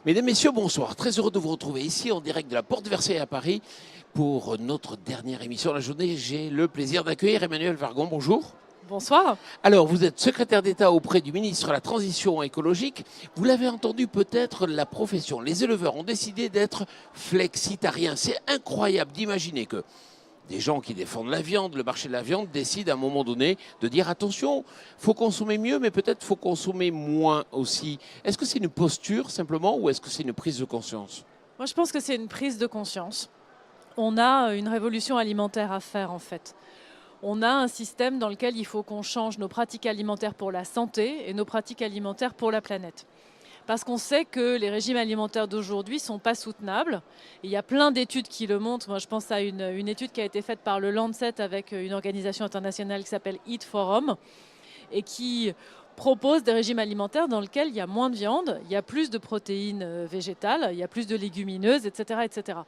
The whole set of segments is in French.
Mesdames, Messieurs, bonsoir. Très heureux de vous retrouver ici en direct de la Porte de Versailles à Paris pour notre dernière émission de la journée. J'ai le plaisir d'accueillir Emmanuelle Wargon. Bonjour. Bonsoir. Alors, vous êtes secrétaire d'État auprès du ministre de la Transition écologique. Vous l'avez entendu peut-être, la profession. Les éleveurs ont décidé d'être flexitariens. C'est incroyable d'imaginer que des gens qui défendent la viande, le marché de la viande, décident à un moment donné de dire attention, il faut consommer mieux, mais peut-être faut consommer moins aussi. Est-ce que c'est une posture simplement ou est-ce que c'est une prise de conscience? Moi, je pense que c'est une prise de conscience. On a une révolution alimentaire à faire, en fait. On a un système dans lequel il faut qu'on change nos pratiques alimentaires pour la santé et nos pratiques alimentaires pour la planète. Parce qu'on sait que les régimes alimentaires d'aujourd'hui ne sont pas soutenables. Il y a plein d'études qui le montrent. Moi, je pense à une étude qui a été faite par le Lancet avec une organisation internationale qui s'appelle Eat Forum et qui propose des régimes alimentaires dans lesquels il y a moins de viande, il y a plus de protéines végétales, il y a plus de légumineuses, etc. etc.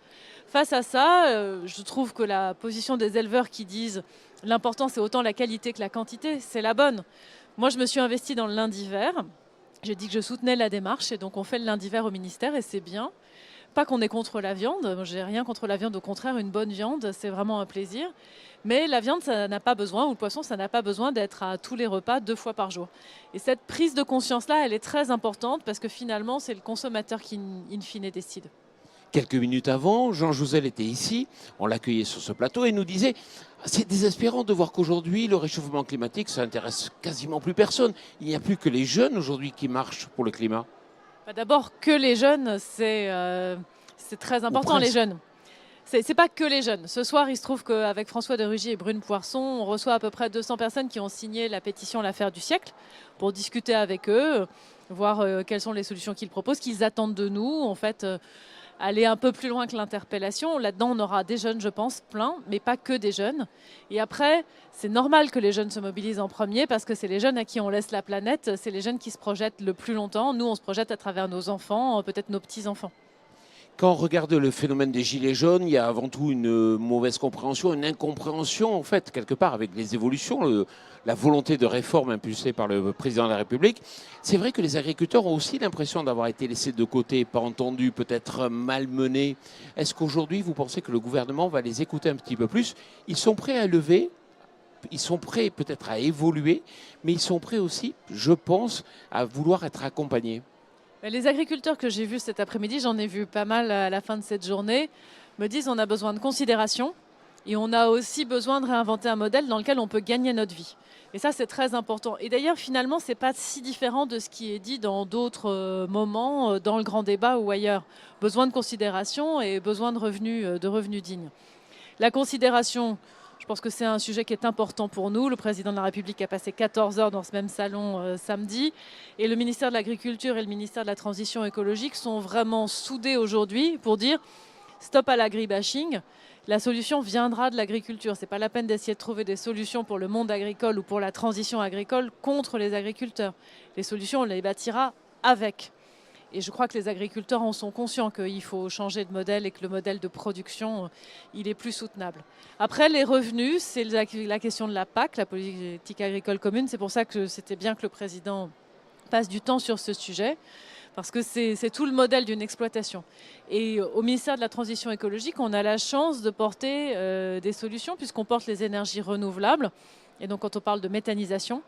Face à ça, je trouve que la position des éleveurs qui disent l'important c'est autant la qualité que la quantité, c'est la bonne. Moi, je me suis investie dans le lundi vert. J'ai dit que je soutenais la démarche et donc on fait le lundi vert au ministère et c'est bien. Pas qu'on est contre la viande, j'ai rien contre la viande, au contraire, une bonne viande, c'est vraiment un plaisir. Mais la viande, ça n'a pas besoin, ou le poisson, ça n'a pas besoin d'être à tous les repas 2 fois par jour. Et cette prise de conscience-là, elle est très importante parce que finalement, c'est le consommateur qui, in fine, décide. Quelques minutes avant, Jean Jouzel était ici, on l'accueillait sur ce plateau et nous disait c'est désespérant de voir qu'aujourd'hui le réchauffement climatique, ça intéresse quasiment plus personne. Il n'y a plus que les jeunes aujourd'hui qui marchent pour le climat. D'abord, que les jeunes, c'est très important, les jeunes. C'est pas que les jeunes. Ce soir, il se trouve qu'avec François de Rugy et Brune Poirson, on reçoit à peu près 200 personnes qui ont signé la pétition L'affaire du siècle pour discuter avec eux, voir quelles sont les solutions qu'ils proposent, qu'ils attendent de nous. En fait, aller un peu plus loin que l'interpellation. Là-dedans, on aura des jeunes, je pense, plein, mais pas que des jeunes. Et après, c'est normal que les jeunes se mobilisent en premier parce que c'est les jeunes à qui on laisse la planète, c'est les jeunes qui se projettent le plus longtemps. Nous, on se projette à travers nos enfants, peut-être nos petits-enfants. Quand on regarde le phénomène des gilets jaunes, il y a avant tout une mauvaise compréhension, une incompréhension en fait, quelque part, avec les évolutions, la volonté de réforme impulsée par le président de la République. C'est vrai que les agriculteurs ont aussi l'impression d'avoir été laissés de côté, pas entendus, peut-être malmenés. Est-ce qu'aujourd'hui, vous pensez que le gouvernement va les écouter un petit peu plus? Ils sont prêts à lever, ils sont prêts peut-être à évoluer, mais ils sont prêts aussi, je pense, à vouloir être accompagnés. Les agriculteurs que j'ai vus cet après-midi, j'en ai vu pas mal à la fin de cette journée, me disent on a besoin de considération et on a aussi besoin de réinventer un modèle dans lequel on peut gagner notre vie. Et ça, c'est très important. Et d'ailleurs, finalement, ce n'est pas si différent de ce qui est dit dans d'autres moments, dans le grand débat ou ailleurs. Besoin de considération et besoin de revenus dignes. La considération, je pense que c'est un sujet qui est important pour nous. Le président de la République a passé 14 heures dans ce même salon samedi. Et le ministère de l'Agriculture et le ministère de la Transition écologique sont vraiment soudés aujourd'hui pour dire stop à l'agribashing. La solution viendra de l'agriculture. Ce n'est pas la peine d'essayer de trouver des solutions pour le monde agricole ou pour la transition agricole contre les agriculteurs. Les solutions, on les bâtira avec. Et je crois que les agriculteurs en sont conscients qu'il faut changer de modèle et que le modèle de production, il est plus soutenable. Après, les revenus, c'est la question de la PAC, la politique agricole commune. C'est pour ça que c'était bien que le président passe du temps sur ce sujet, parce que c'est tout le modèle d'une exploitation. Et au ministère de la Transition écologique, on a la chance de porter des solutions, puisqu'on porte les énergies renouvelables. Et donc quand on parle de méthanisation,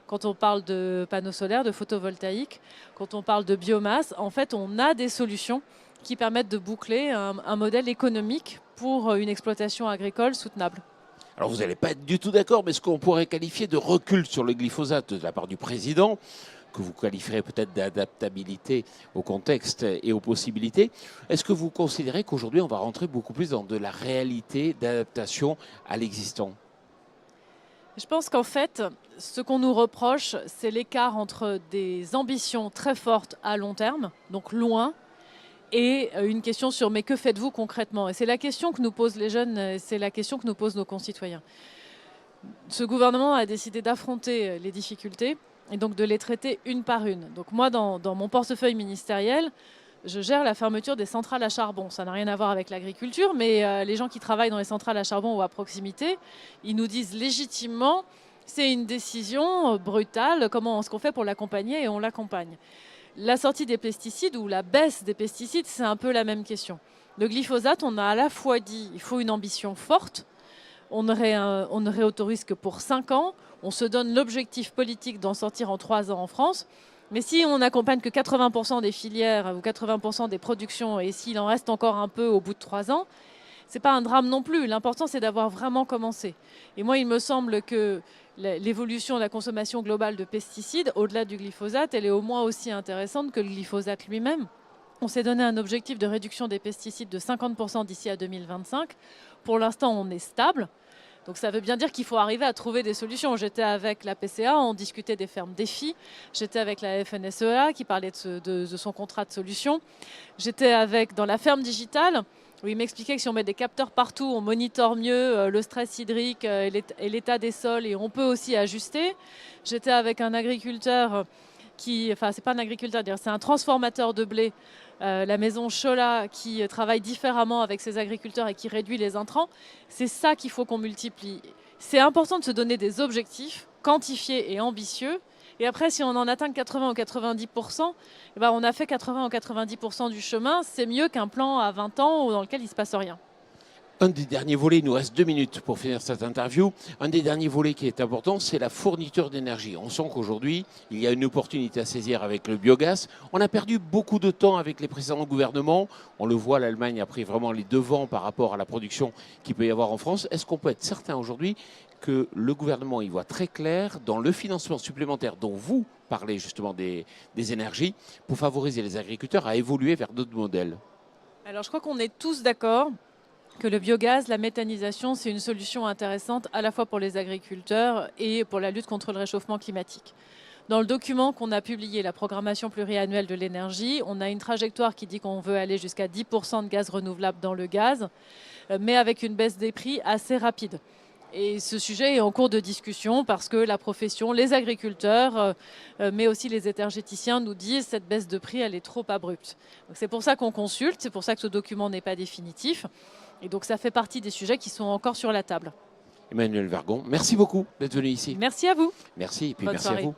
quand on parle de panneaux solaires, de photovoltaïque, quand on parle de biomasse, en fait, on a des solutions qui permettent de boucler un modèle économique pour une exploitation agricole soutenable. Alors vous n'allez pas être du tout d'accord, mais ce qu'on pourrait qualifier de recul sur le glyphosate de la part du président, que vous qualifierez peut-être d'adaptabilité au contexte et aux possibilités, est-ce que vous considérez qu'aujourd'hui on va rentrer beaucoup plus dans de la réalité d'adaptation à l'existant ? Je pense qu'en fait, ce qu'on nous reproche, c'est l'écart entre des ambitions très fortes à long terme, donc loin, et une question sur mais que faites-vous concrètement? Et c'est la question que nous posent les jeunes, c'est la question que nous posent nos concitoyens. Ce gouvernement a décidé d'affronter les difficultés et donc de les traiter une par une. Donc moi, dans mon portefeuille ministériel, je gère la fermeture des centrales à charbon. Ça n'a rien à voir avec l'agriculture, mais les gens qui travaillent dans les centrales à charbon ou à proximité, ils nous disent légitimement c'est une décision brutale, comment est-ce qu'on fait pour l'accompagner, et on l'accompagne. La sortie des pesticides ou la baisse des pesticides, c'est un peu la même question. Le glyphosate, on a à la fois dit qu'il faut une ambition forte, on ne réautorise que pour 5 ans, on se donne l'objectif politique d'en sortir en 3 ans en France, mais si on n'accompagne que 80% des filières ou 80% des productions et s'il en reste encore un peu au bout de 3 ans, ce n'est pas un drame non plus. L'important, c'est d'avoir vraiment commencé. Et moi, il me semble que l'évolution de la consommation globale de pesticides, au-delà du glyphosate, elle est au moins aussi intéressante que le glyphosate lui-même. On s'est donné un objectif de réduction des pesticides de 50% d'ici à 2025. Pour l'instant, on est stable. Donc ça veut bien dire qu'il faut arriver à trouver des solutions. J'étais avec la PCA, on discutait des fermes défis. J'étais avec la FNSEA qui parlait de son contrat de solution. J'étais dans la ferme digitale où il m'expliquait que si on met des capteurs partout, on monitore mieux le stress hydrique et l'état des sols et on peut aussi ajuster. J'étais avec un agriculteur c'est pas un agriculteur, c'est un transformateur de blé, la maison Chola, qui travaille différemment avec ses agriculteurs et qui réduit les intrants. C'est ça qu'il faut qu'on multiplie. C'est important de se donner des objectifs quantifiés et ambitieux. Et après, si on en atteint 80 ou 90%, on a fait 80 ou 90% du chemin. C'est mieux qu'un plan à 20 ans dans lequel il ne se passe rien. Un des derniers volets, il nous reste 2 minutes pour finir cette interview. Un des derniers volets qui est important, c'est la fourniture d'énergie. On sent qu'aujourd'hui, il y a une opportunité à saisir avec le biogaz. On a perdu beaucoup de temps avec les précédents gouvernements. On le voit, l'Allemagne a pris vraiment les devants par rapport à la production qu'il peut y avoir en France. Est-ce qu'on peut être certain aujourd'hui que le gouvernement y voit très clair dans le financement supplémentaire dont vous parlez justement des énergies pour favoriser les agriculteurs à évoluer vers d'autres modèles? Alors je crois qu'on est tous d'accord que le biogaz, la méthanisation, c'est une solution intéressante à la fois pour les agriculteurs et pour la lutte contre le réchauffement climatique. Dans le document qu'on a publié, la programmation pluriannuelle de l'énergie, on a une trajectoire qui dit qu'on veut aller jusqu'à 10% de gaz renouvelable dans le gaz, mais avec une baisse des prix assez rapide. Et ce sujet est en cours de discussion parce que la profession, les agriculteurs, mais aussi les énergéticiens nous disent que cette baisse de prix, elle est trop abrupte. C'est pour ça qu'on consulte, c'est pour ça que ce document n'est pas définitif. Et donc ça fait partie des sujets qui sont encore sur la table. Emmanuelle Vergon, merci beaucoup d'être venu ici. Merci à vous. Merci et puis Bonne merci soirée. à vous.